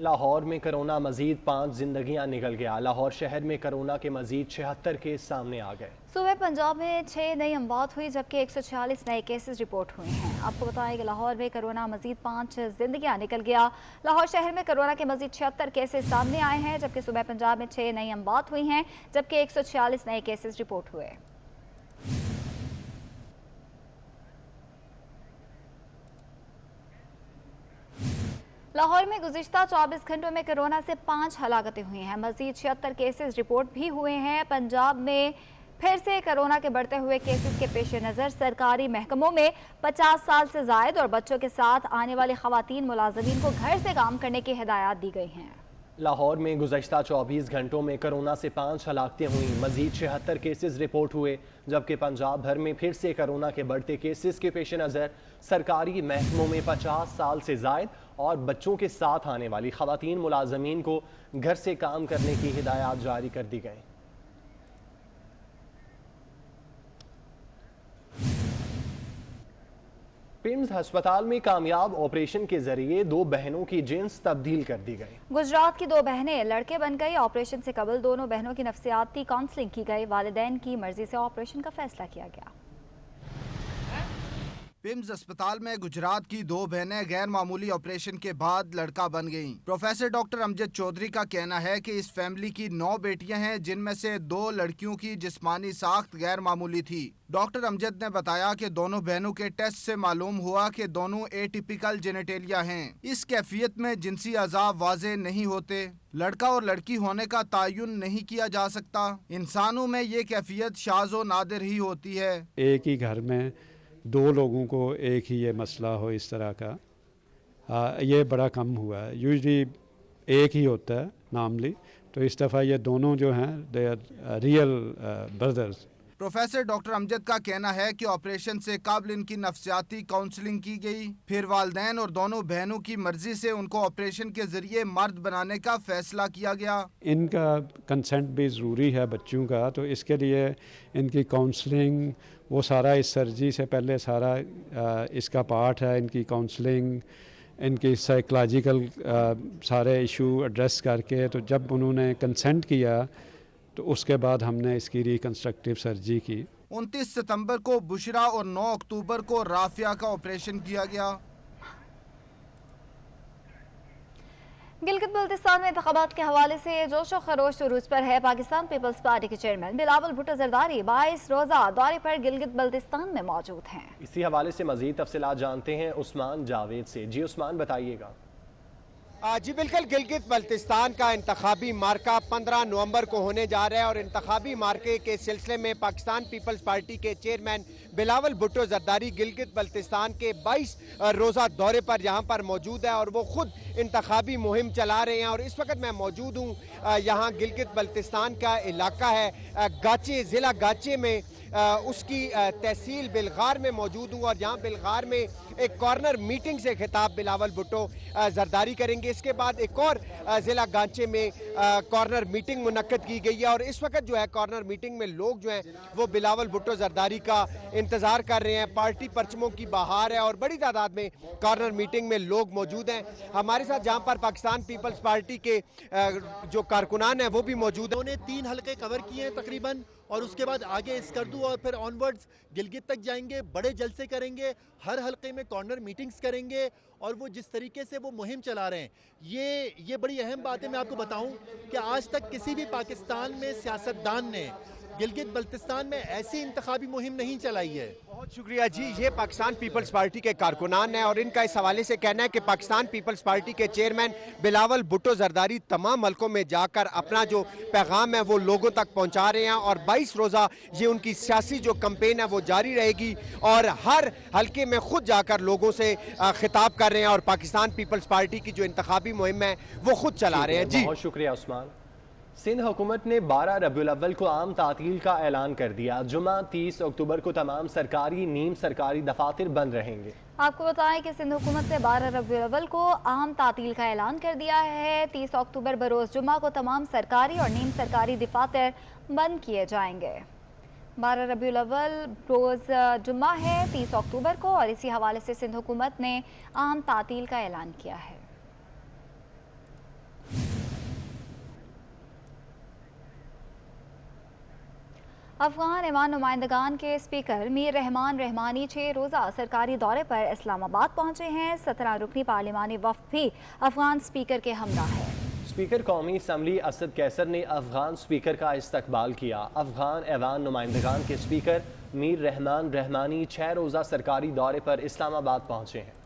लाहौर में कोरोना मजीद 5 जिंदगियां निकल गया। लाहौर शहर में कोरोना के मजीद 76 केस सामने आ गए। सुबह पंजाब में 6 नई अमवात हुई, जबकि 146 नए केसेस रिपोर्ट हुए हैं। आपको बताएं कि लाहौर में कोरोना मजीद 5 जिंदगियां निकल गया। लाहौर शहर में कोरोना के मजीद 76 केसेस सामने आए हैं, जबकि सुबह पंजाब में 6 नई अमवात हुई हैं, जबकि 146 नए केसेस रिपोर्ट हुए। लाहौर में गुज़िश्ता 24 घंटों में कोरोना से 5 हलाकतें हुई हैं, मजीद 76 केसेस रिपोर्ट भी हुए हैं। पंजाब में फिर से कोरोना के बढ़ते हुए केसेस के पेश नज़र सरकारी महकमों में 50 साल से ज़ायद और बच्चों के साथ आने वाली ख़वातीन मुलाज़मीन को घर से काम करने की हिदायत दी गई हैं। लाहौर में गुज़श्ता 24 घंटों में कोरोना से 5 हलाकतें हुई, मजीद 76 केसेस रिपोर्ट हुए, जबकि पंजाब भर में फिर से कोरोना के बढ़ते केसेस के पेश नज़र सरकारी महकमों में 50 साल से ज़ायद और बच्चों के साथ आने वाली ख़वातीन मुलाज़मीन को घर से काम करने की हिदायत जारी कर दी गई। पिम्स अस्पताल में कामयाब ऑपरेशन के जरिए 2 बहनों की जिन्स तब्दील कर दी गई। गुजरात की 2 बहनें लड़के बन गई। ऑपरेशन से कबल दोनों बहनों की नफ्सियाती काउंसलिंग की गई। वालिदैन की मर्जी से ऑपरेशन का फैसला किया गया। पिम्स अस्पताल में गुजरात की 2 बहनें गैर मामूली ऑपरेशन के बाद लड़का बन गईं। प्रोफेसर डॉक्टर अमजद चौधरी का कहना है कि इस फैमिली की 9 बेटियां हैं, जिनमें से 2 लड़कियों की जिस्मानी साख्त गैर मामूली थी। डॉक्टर अमजद ने बताया कि दोनों बहनों के टेस्ट से मालूम हुआ कि दोनों एटिपिकल जेनेटेलिया हैं। इस कैफियत में जिनसी अज़ाब वाज़े नहीं होते। लड़का और लड़की होने का तायुन नहीं किया जा सकता। इंसानों में ये कैफियत शाज़ व नादिर ही होती है। एक ही घर में 2 लोगों को एक ही ये मसला हो इस तरह का, ये बड़ा कम हुआ है। यूजली एक ही होता है नॉर्मली, तो इस दफ़ा ये दोनों जो हैं they are real brothers. Professor doctor Amjad का कहना है कि ऑपरेशन से कबल इनकी नफ्सियाती काउंसलिंग की गई, फिर वालिदैन और दोनों बहनों की मर्जी से उनको ऑपरेशन के जरिए मर्द बनाने का फैसला किया गया। इनका कंसेंट भी ज़रूरी है बच्चों का, तो इसके लिए इनकी काउंसलिंग वो सारा इस सर्जरी से पहले सारा इसका पार्ट है। इनकी काउंसलिंग, इनकी साइकोलॉजिकल सारे इशू एड्रेस करके, तो जब उन्होंने कंसेंट किया तो उसके बाद हमने इसकी रिकन्स्ट्रक्टिव सर्जरी की। 29 सितंबर को बुशरा और 9 अक्टूबर को राफिया का ऑपरेशन किया गया। गिलगित बल्तिस्तान में इंतखाबात के हवाले से जोशो खरोश उरूज पर है। पाकिस्तान पीपल्स पार्टी के चेयरमैन बिलावल भुट्टो जरदारी 22 रोज़ा दौरे पर गिलगित बल्तिस्तान में मौजूद हैं। इसी हवाले से मजीद तफसीलात जानते हैं उस्मान जावेद से। जी उस्मान, बताइएगा। जी बिल्कुल, गिलगित बल्तिस्तान का इंतखाबी मार्का 15 नवंबर को होने जा रहा है और इंतखाबी मार्के के सिलसिले में पाकिस्तान पीपल्स पार्टी के चेयरमैन बिलावल भुट्टो जरदारी गिलगित बल्तिस्तान के 22 रोज़ा दौरे पर यहाँ पर मौजूद है और वो खुद इंतखाबी मुहिम चला रहे हैं। और इस वक्त मैं मौजूद हूँ यहाँ गिलगित बल्तिस्तान का इलाका है गाचे, ज़िला गाचे में उसकी तहसील बिलगार में मौजूद हूँ और यहाँ बिलगार में एक कॉर्नर मीटिंग से खिताब बिलावल भुट्टो जरदारी करेंगे। इसके बाद एक और ज़िला गांचे में कॉर्नर मीटिंग मुनक्कद की गई है और इस वक्त जो है कॉर्नर मीटिंग में लोग जो हैं वो बिलावल भुट्टो जरदारी का इंतज़ार कर रहे हैं। पार्टी परचमों की बहार है और बड़ी तादाद में कॉर्नर मीटिंग में लोग मौजूद हैं। हमारे साथ जहाँ पर पाकिस्तान पीपल्स पार्टी के जो कारकुनान हैं वो भी मौजूद हैं। उन्होंने 3 हल्के कवर किए हैं तकरीबन और उसके बाद आगे स्कर्दू और फिर ऑनवर्ड्स गिलगित तक जाएंगे, बड़े जलसे करेंगे। हर हल्के में में कॉर्नर मीटिंग्स करेंगे और वो जिस तरीके से वो मुहिम चला रहे हैं, ये बड़ी अहम बात है। मैं आपको बताऊं कि आज तक किसी भी पाकिस्तान में सियासतदान ने गिलगित बल्तिस्तान में ऐसी इंतखाबी मुहिम नहीं चलाई है। बहुत शुक्रिया जी। ये पाकिस्तान पीपल्स पार्टी के कारकुनान हैं और इनका इस हवाले से कहना है कि पाकिस्तान पीपल्स पार्टी के चेयरमैन बिलावल भुट्टो जरदारी तमाम हलकों में जाकर अपना जो पैगाम है वो लोगों तक पहुंचा रहे हैं और 22 रोज़ा ये उनकी सियासी जो कैंपेन है वो जारी रहेगी और हर हलके में खुद जाकर लोगों से खिताब कर रहे हैं और पाकिस्तान पीपल्स पार्टी की जो इंतखाबी मुहिम है वो खुद चला रहे हैं। जी बहुत शुक्रिया उस्मान। सिंध हुकूमत ने 12 रबीउल अव्वल को आम तातील का ऐलान कर दिया। जुमा 30 अक्टूबर को तमाम सरकारी नीम सरकारी दफातर बंद रहेंगे। आपको बताएं कि सिंध हुकूमत ने 12 रबीउल अव्वल को आम तातील का ऐलान कर दिया है। 30 अक्टूबर बरोज़ जुमा को तमाम सरकारी और नीम सरकारी दफातर बंद किए जाएंगे। 12 रबीउल अव्वल रोज़ जुम्मा है 30 अक्टूबर को और इसी हवाले से सिंध हुकूमत ने आम तातील का ऐलान किया है। अफगान ऐवान नुमाइंदगान के स्पीकर मीर रहमान रहमानी 6 रोज़ा सरकारी दौरे पर इस्लामाबाद पहुंचे हैं। 17 रुकनी पार्लिमानी वफ़द भी अफगान स्पीकर के हमरा है। स्पीकर कौमी असम्बली असद कैसर ने अफगान स्पीकर का इस्तकबाल किया। अफगान ऐवान नुमाइंदगान के स्पीकर मीर रहमान रहमानी 6 रोज़ा सरकारी दौरे पर इस्लामाबाद पहुंचे हैं।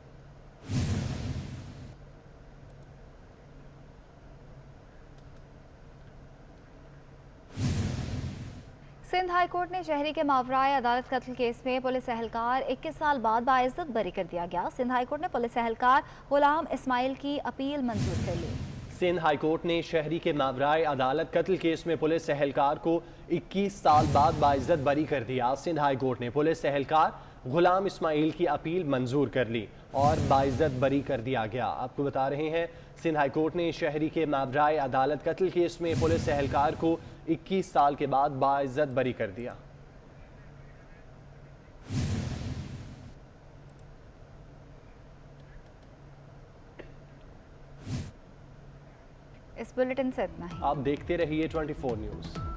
सिंध हाई कोर्ट ने शहरी के मावराए अदालत कत्ल केस में पुलिस एहलकार 21 साल बाद बाइज्जत बरी कर दिया गया। सिंध हाई कोर्ट ने पुलिस एहलकार गुलाम इस्माइल की अपील मंजूर कर ली। सिंध हाई कोर्ट ने शहरी के मावराए अदालत कत्ल केस में पुलिस एहलकार को 21 साल बाद बाइज्जत बरी कर दिया। सिंध हाई कोर्ट ने पुलिस एहलकार गुलाम इस्माइल की अपील मंजूर कर ली और बाइज्जत बरी कर दिया गया। आपको बता रहे हैं सिंध हाई कोर्ट ने शहरी के मावराए अदालत कत्ल केस में पुलिस एहलकार को 21 साल के बाद बाइज्जत बरी कर दिया। इस बुलेटिन से इतना ही। आप देखते रहिए 24 न्यूज़।